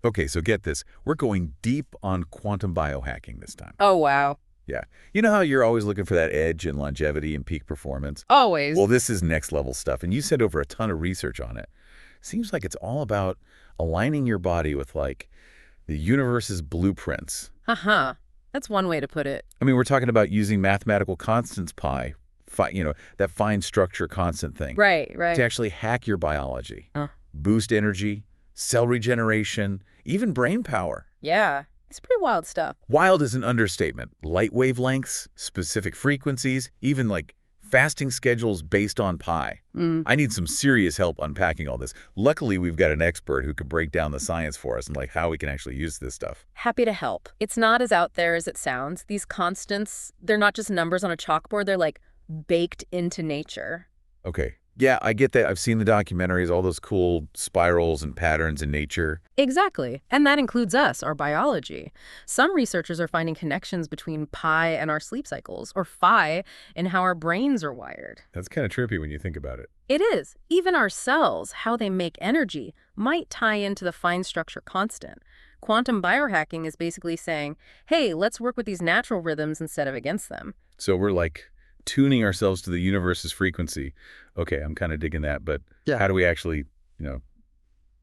Okay, so get this. We're going deep on quantum biohacking this time. Oh, wow. Yeah. You know how you're always looking for that edge in longevity and peak performance? Always. Well, this is next level stuff, and you sent over a ton of research on it. Seems like it's all about aligning your body with, like, the universe's blueprints. Uh-huh. That's one way to put it. I mean, we're talking about using mathematical constants that fine structure constant thing, Right, to right. actually hack your biology, Uh, boost energy, cell regeneration, even brain power. yeah. It's pretty wild stuff. Wild is an understatement. Light wavelengths, specific frequencies, even like fasting schedules based on pi. Mm. I need some serious help unpacking all this. Luckily, we've got an expert who could break down the science for us and like how we can actually use this stuff. Happy to help. It's not as out there as it sounds. These constants, they're not just numbers on a chalkboard. They're like baked into nature. Okay. Yeah, I get that. I've seen the documentaries, all those cool spirals and patterns in nature. Exactly. And that includes us, our biology. Some researchers are finding connections between pi and our sleep cycles, or phi and how our brains are wired. That's kind of trippy when you think about it. It is. Even our cells, how they make energy, might tie into the fine structure constant. Quantum biohacking is basically saying, hey, let's work with these natural rhythms instead of against them. So we're like tuning ourselves to the universe's frequency. Okay, I'm kind of digging that, but Yeah. how do we actually,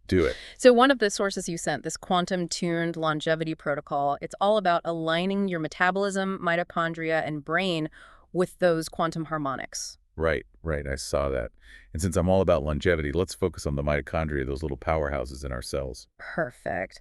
do it? So one of the sources you sent, this quantum-tuned longevity protocol, it's all about aligning your metabolism, mitochondria, and brain with those quantum harmonics. Right. I saw that. And since I'm all about longevity, let's focus on the mitochondria, those little powerhouses in our cells. Perfect.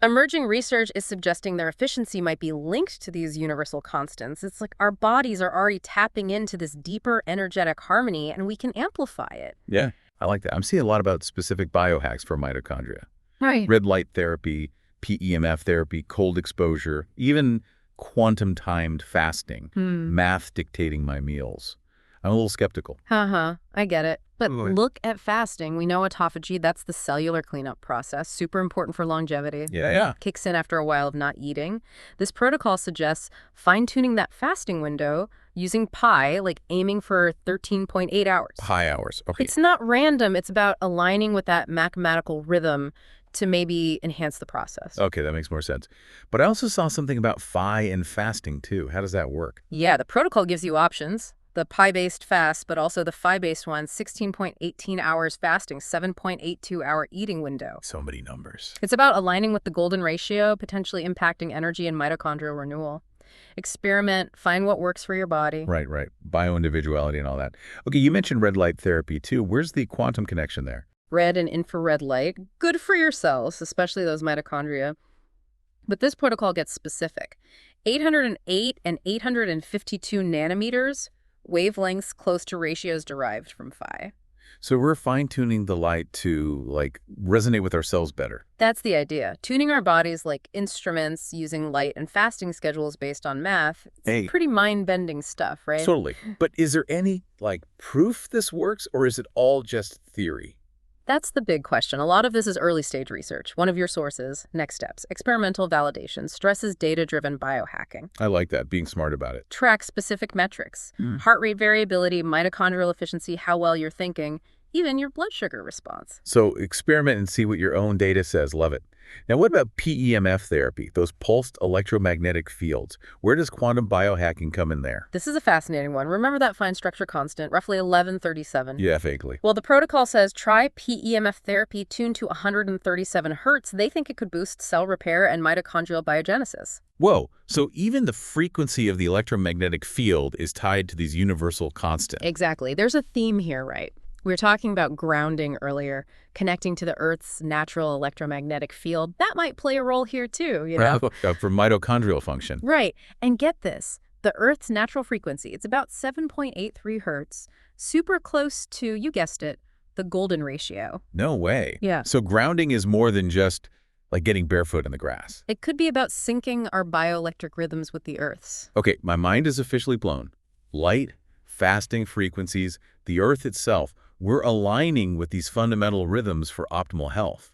Emerging research is suggesting their efficiency might be linked to these universal constants. It's like our bodies are already tapping into this deeper energetic harmony, and we can amplify it. Yeah, I like that. I'm seeing a lot about specific biohacks for mitochondria. Right. Red light therapy, PEMF therapy, cold exposure, even quantum-timed fasting, math dictating my meals. I'm a little skeptical. I get it. But Wait. look at fasting. We know autophagy, that's the cellular cleanup process, super important for longevity. Yeah. Kicks in after a while of not eating. This protocol suggests fine-tuning that fasting window using pi, like aiming for 13.8 hours. Pi hours. Okay. It's not random. It's about aligning with that mathematical rhythm to maybe enhance the process. Okay, that makes more sense. But I also saw something about phi and fasting, too. How does that work? Yeah, the protocol gives you options. The pi-based fast, but also the phi-based one, 16.18 hours fasting, 7.82-hour eating window. So many numbers. It's about aligning with the golden ratio, potentially impacting energy and mitochondrial renewal. Experiment, find what works for your body. Right. Bioindividuality and all that. Okay, you mentioned red light therapy, too. Where's the quantum connection there? Red and infrared light, good for your cells, especially those mitochondria. But this protocol gets specific. 808 and 852 nanometers, wavelengths close to ratios derived from phi. So we're fine-tuning the light to, like, resonate with our cells better. That's the idea. Tuning our bodies like instruments, using light and fasting schedules based on math. It's pretty mind-bending stuff, right? Totally. But is there any, like, proof this works, or is it all just theory? That's the big question. A lot of this is early-stage research. One of your sources, Next Steps, experimental validation, stresses data-driven biohacking. I like that, being smart about it. Track specific metrics, heart rate variability, mitochondrial efficiency, how well you're thinking, even your blood sugar response. So experiment and see what your own data says. Love it. Now, what about PEMF therapy, those pulsed electromagnetic fields? Where does quantum biohacking come in there? This is a fascinating one. Remember that fine structure constant, roughly 1137? Yeah, vaguely. Well, the protocol says try PEMF therapy tuned to 137 hertz. They think it could boost cell repair and mitochondrial biogenesis. Whoa, so even the frequency of the electromagnetic field is tied to these universal constants. Exactly. There's a theme here, right? We were talking about grounding earlier, connecting to the Earth's natural electromagnetic field. That might play a role here too, you know? For mitochondrial function. Right. And get this, the Earth's natural frequency, it's about 7.83 hertz, super close to, you guessed it, the golden ratio. No way. Yeah. So grounding is more than just like getting barefoot in the grass. It could be about syncing our bioelectric rhythms with the Earth's. Okay, my mind is officially blown. Light, fasting frequencies, the Earth itself, we're aligning with these fundamental rhythms for optimal health.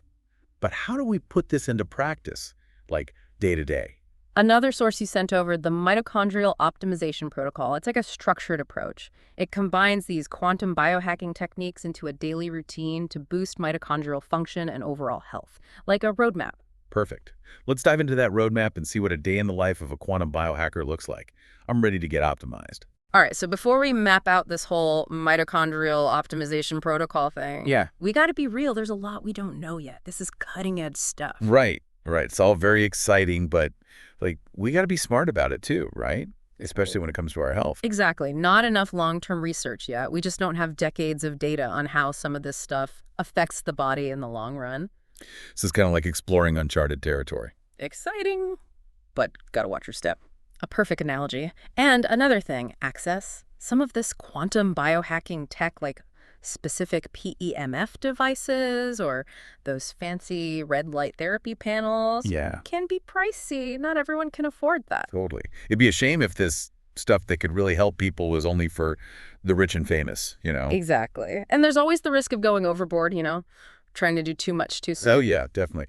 But how do we put this into practice, like day to day? Another source you sent over, the mitochondrial optimization protocol. It's like a structured approach. It combines these quantum biohacking techniques into a daily routine to boost mitochondrial function and overall health, like a roadmap. Perfect. Let's dive into that roadmap and see what a day in the life of a quantum biohacker looks like. I'm ready to get optimized. All right, so before we map out this whole mitochondrial optimization protocol thing, Yeah. we got to be real. There's a lot we don't know yet. This is cutting edge stuff. Right. It's all very exciting, but we got to be smart about it too, right? Especially when it comes to our health. Exactly. Not enough long-term research yet. We just don't have decades of data on how some of this stuff affects the body in the long run. So it's kind of like exploring uncharted territory. Exciting, but gotta watch your step. A perfect analogy. And another thing, access. Some of this quantum biohacking tech, like specific PEMF devices or those fancy red light therapy panels, Yeah. can be pricey. Not everyone can afford that. Totally. It'd be a shame if this stuff that could really help people was only for the rich and famous, Exactly. And there's always the risk of going overboard, trying to do too much too soon. Oh, yeah, definitely.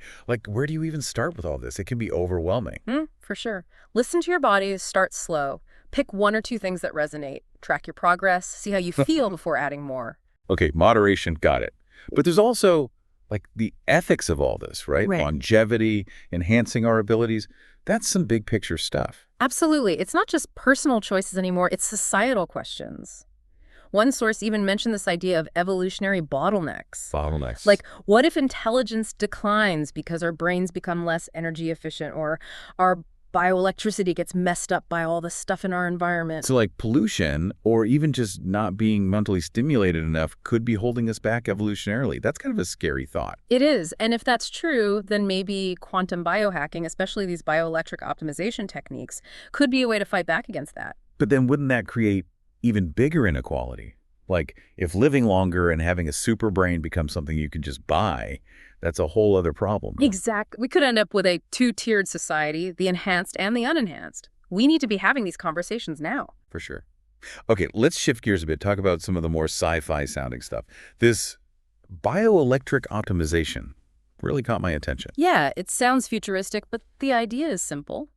Where do you even start with all this? It can be overwhelming. For sure. Listen to your body, start slow. Pick one or two things that resonate. Track your progress, see how you feel before adding more. Okay, moderation, got it. But there's also, the ethics of all this, right? Right. Longevity, enhancing our abilities. That's some big picture stuff. Absolutely. It's not just personal choices anymore, it's societal questions. One source even mentioned this idea of evolutionary bottlenecks. Bottlenecks. What if intelligence declines because our brains become less energy efficient or our bioelectricity gets messed up by all the stuff in our environment? So pollution or even just not being mentally stimulated enough could be holding us back evolutionarily. That's kind of a scary thought. It is. And if that's true, then maybe quantum biohacking, especially these bioelectric optimization techniques, could be a way to fight back against that. But then wouldn't that create even bigger inequality? If living longer and having a super brain becomes something you can just buy, that's a whole other problem. Exactly. We could end up with a two-tiered society, the enhanced and the unenhanced. We need to be having these conversations now. For sure. Okay, let's shift gears a bit. Talk about some of the more sci-fi sounding stuff. This bioelectric optimization really caught my attention. Yeah, it sounds futuristic, but the idea is simple.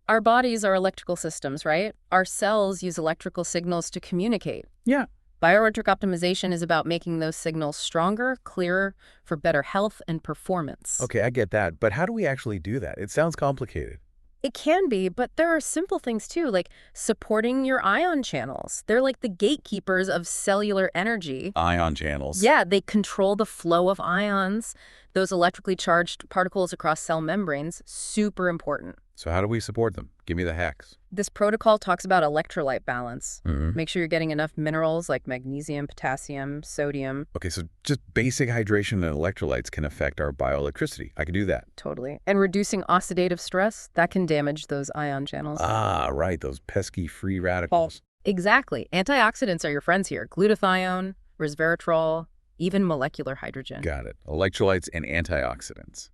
Our bodies are electrical systems, right? Our cells use electrical signals to communicate. Yeah. Bioelectric optimization is about making those signals stronger, clearer, for better health and performance. Okay, I get that. But how do we actually do that? It sounds complicated. It can be, but there are simple things too, like supporting your ion channels. They're like the gatekeepers of cellular energy. Ion channels. Yeah, they control the flow of ions, those electrically charged particles across cell membranes, super important. So how do we support them? Give me the hacks. This protocol talks about electrolyte balance. Mm-hmm. Make sure you're getting enough minerals like magnesium, potassium, sodium. Okay, so just basic hydration and electrolytes can affect our bioelectricity. I can do that. Totally. And reducing oxidative stress, that can damage those ion channels. Ah, right, those pesky free radicals. Exactly. Antioxidants are your friends here. Glutathione, resveratrol, even molecular hydrogen. Got it. Electrolytes and antioxidants.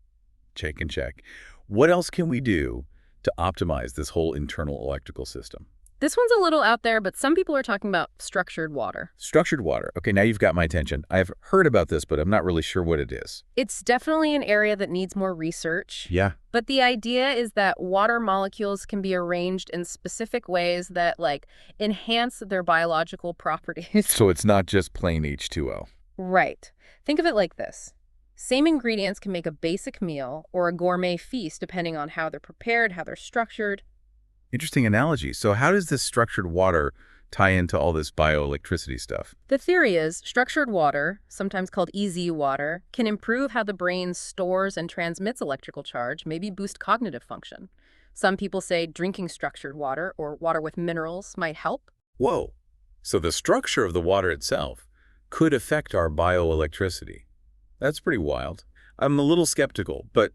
Check and check. What else can we do to optimize this whole internal electrical system? This one's a little out there, but some people are talking about structured water. Structured water. Okay, now you've got my attention. I've heard about this, but I'm not really sure what it is. It's definitely an area that needs more research. Yeah. But the idea is that water molecules can be arranged in specific ways that, enhance their biological properties. So it's not just plain H2O. Right. Think of it like this. Same ingredients can make a basic meal or a gourmet feast depending on how they're prepared, how they're structured. Interesting analogy. So how does this structured water tie into all this bioelectricity stuff? The theory is structured water, sometimes called EZ water, can improve how the brain stores and transmits electrical charge, maybe boost cognitive function. Some people say drinking structured water or water with minerals might help. Whoa. So the structure of the water itself could affect our bioelectricity. That's pretty wild. I'm a little skeptical, but,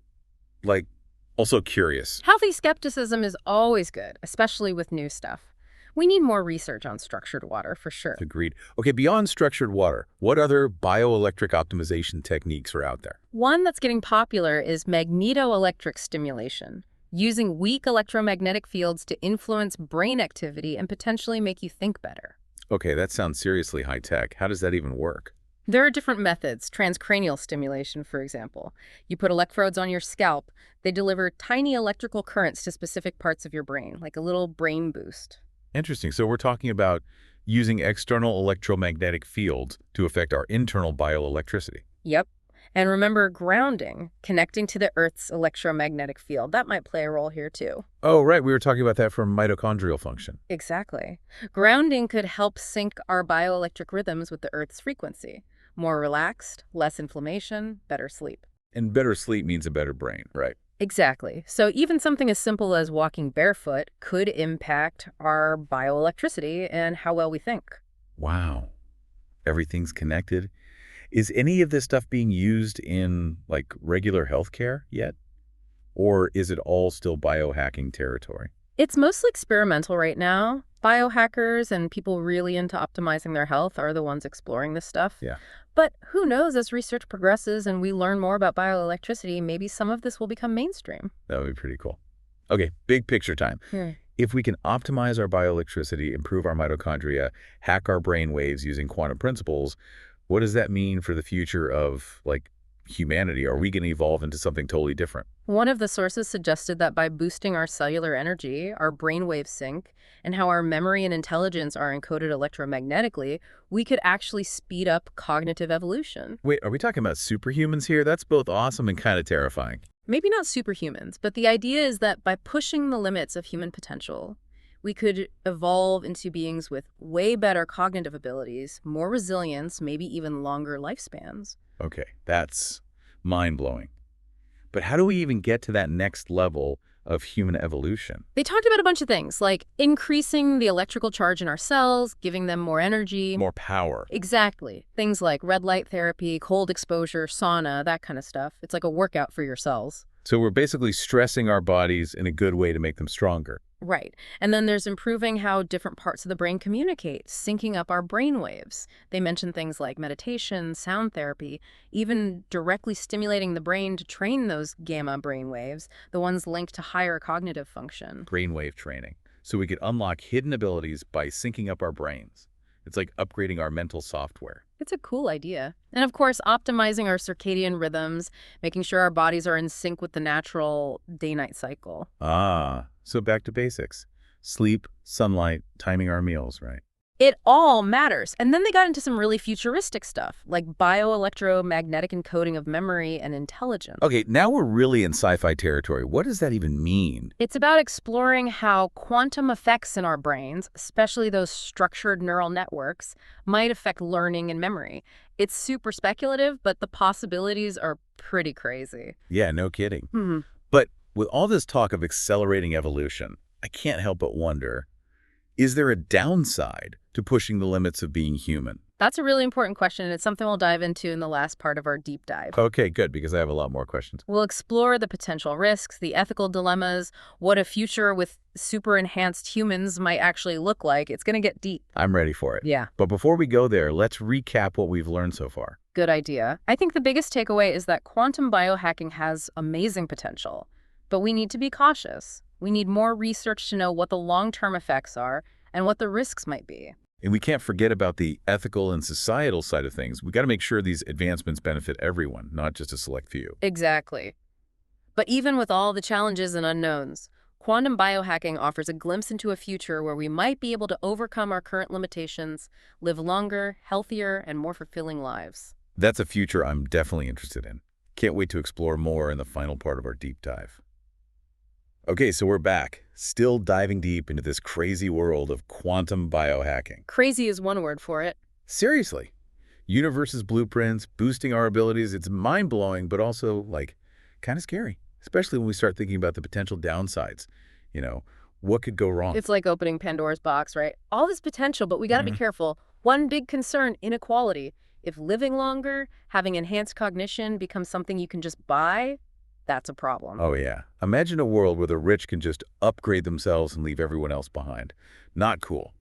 also curious. Healthy skepticism is always good, especially with new stuff. We need more research on structured water, for sure. Agreed. Okay, beyond structured water, what other bioelectric optimization techniques are out there? One that's getting popular is magnetoelectric stimulation, using weak electromagnetic fields to influence brain activity and potentially make you think better. Okay, that sounds seriously high-tech. How does that even work? There are different methods, transcranial stimulation, for example. You put electrodes on your scalp. They deliver tiny electrical currents to specific parts of your brain, like a little brain boost. Interesting. So we're talking about using external electromagnetic fields to affect our internal bioelectricity. Yep. And remember grounding, connecting to the Earth's electromagnetic field. That might play a role here too. Oh, right. We were talking about that for mitochondrial function. Exactly. Grounding could help sync our bioelectric rhythms with the Earth's frequency. More relaxed, less inflammation, better sleep. And better sleep means a better brain, right? Exactly. So even something as simple as walking barefoot could impact our bioelectricity and how well we think. Wow. Everything's connected. Is any of this stuff being used in, like, regular healthcare yet? Or is it all still biohacking territory? It's mostly experimental right now. Biohackers and people really into optimizing their health are the ones exploring this stuff. Yeah. But who knows, as research progresses and we learn more about bioelectricity, maybe some of this will become mainstream. That would be pretty cool. Okay, big picture time. If we can optimize our bioelectricity, improve our mitochondria, hack our brain waves using quantum principles, what does that mean for the future of, like, humanity? Are we going to evolve into something totally different? One of the sources suggested that by boosting our cellular energy, our brainwave sync, and how our memory and intelligence are encoded electromagnetically, we could actually speed up cognitive evolution. Wait, are we talking about superhumans here? That's both awesome and kind of terrifying. Maybe not superhumans, but the idea is that by pushing the limits of human potential, we could evolve into beings with way better cognitive abilities, more resilience, maybe even longer lifespans. Okay, that's mind-blowing. But how do we even get to that next level of human evolution? They talked about a bunch of things, like increasing the electrical charge in our cells, giving them more energy. More power. Exactly. Things like red light therapy, cold exposure, sauna, that kind of stuff. It's like a workout for your cells. So we're basically stressing our bodies in a good way to make them stronger. Right. And then there's improving how different parts of the brain communicate, syncing up our brain waves. They mention things like meditation, sound therapy, even directly stimulating the brain to train those gamma brain waves, the ones linked to higher cognitive function. Brainwave training. So we could unlock hidden abilities by syncing up our brains. It's like upgrading our mental software. It's a cool idea. And of course, optimizing our circadian rhythms, making sure our bodies are in sync with the natural day-night cycle. Ah, so back to basics. Sleep, sunlight, timing our meals, right? It all matters. And then they got into some really futuristic stuff, like bioelectromagnetic encoding of memory and intelligence. Okay, now we're really in sci-fi territory. What does that even mean? It's about exploring how quantum effects in our brains, especially those structured neural networks, might affect learning and memory. It's super speculative, but the possibilities are pretty crazy. Yeah, no kidding. But with all this talk of accelerating evolution, I can't help but wonder, is there a downside to pushing the limits of being human? That's a really important question, and it's something we'll dive into in the last part of our deep dive. Okay, good, because I have a lot more questions. We'll explore the potential risks, the ethical dilemmas, what a future with super enhanced humans might actually look like. It's going to get deep. I'm ready for it. Yeah. But before we go there, let's recap what we've learned so far. Good idea. I think the biggest takeaway is that quantum biohacking has amazing potential, but we need to be cautious. We need more research to know what the long-term effects are and what the risks might be. And we can't forget about the ethical and societal side of things. We got to make sure these advancements benefit everyone, not just a select few. Exactly. But even with all the challenges and unknowns, quantum biohacking offers a glimpse into a future where we might be able to overcome our current limitations, live longer, healthier, and more fulfilling lives. That's a future I'm definitely interested in. Can't wait to explore more in the final part of our deep dive. Okay, so we're back, still diving deep into this crazy world of quantum biohacking. Crazy is one word for it. Seriously. Universe's blueprints, boosting our abilities, it's mind-blowing, but also, like, kind of scary, especially when we start thinking about the potential downsides. You know, what could go wrong? It's like opening Pandora's box, right? All this potential, but we got to be careful. One big concern, inequality. If living longer, having enhanced cognition becomes something you can just buy, that's a problem. Oh, yeah. Imagine a world where the rich can just upgrade themselves and leave everyone else behind. Not cool.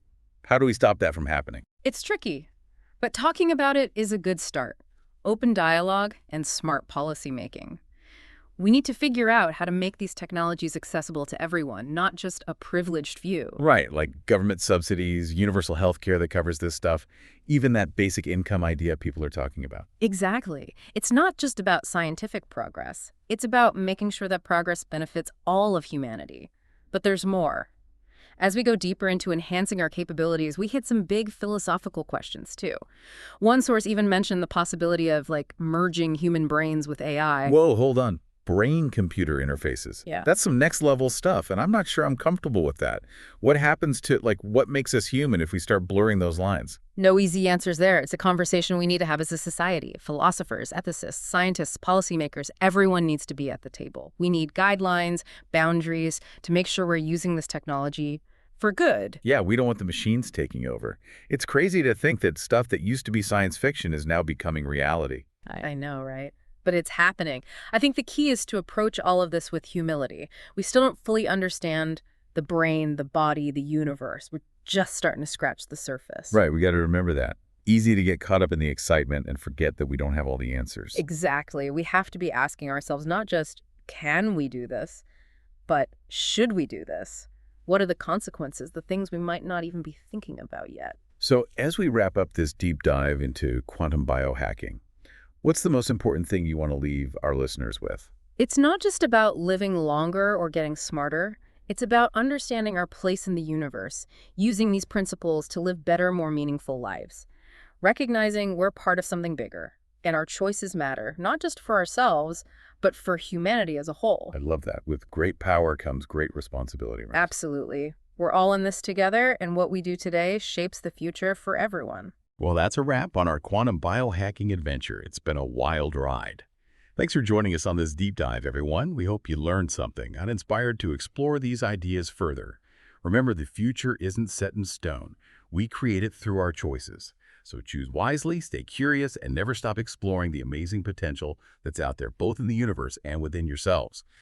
How do we stop that from happening? It's tricky, but talking about it is a good start. Open dialogue and smart policy making. We need to figure out how to make these technologies accessible to everyone, not just a privileged few. Right, like government subsidies, universal health care that covers this stuff, even that basic income idea people are talking about. Exactly. It's not just about scientific progress. It's about making sure that progress benefits all of humanity. But there's more. As we go deeper into enhancing our capabilities, we hit some big philosophical questions, too. One source even mentioned the possibility of, like, merging human brains with AI. Whoa, hold on. Brain-computer interfaces. Yeah. That's some next-level stuff, and I'm not sure I'm comfortable with that. What happens to, like, what makes us human if we start blurring those lines? No easy answers there. It's a conversation we need to have as a society. Philosophers, ethicists, scientists, policymakers, everyone needs to be at the table. We need guidelines, boundaries to make sure we're using this technology for good. Yeah, we don't want the machines taking over. It's crazy to think that stuff that used to be science fiction is now becoming reality. I know, right? But it's happening. I think the key is to approach all of this with humility. We still don't fully understand the brain, the body, the universe. We're just starting to scratch the surface. Right, we got to remember that. Easy to get caught up in the excitement and forget that we don't have all the answers. Exactly. We have to be asking ourselves not just, can we do this, but should we do this? What are the consequences, the things we might not even be thinking about yet? So as we wrap up this deep dive into quantum biohacking, what's the most important thing you want to leave our listeners with? It's not just about living longer or getting smarter. It's about understanding our place in the universe, using these principles to live better, more meaningful lives. Recognizing we're part of something bigger, and our choices matter, not just for ourselves, but for humanity as a whole. I love that. With great power comes great responsibility, right? Absolutely. We're all in this together, and what we do today shapes the future for everyone. Well, that's a wrap on our quantum biohacking adventure. It's been a wild ride. Thanks for joining us on this deep dive, everyone. We hope you learned something and inspired to explore these ideas further. Remember, the future isn't set in stone. We create it through our choices. So choose wisely, stay curious, and never stop exploring the amazing potential that's out there, both in the universe and within yourselves.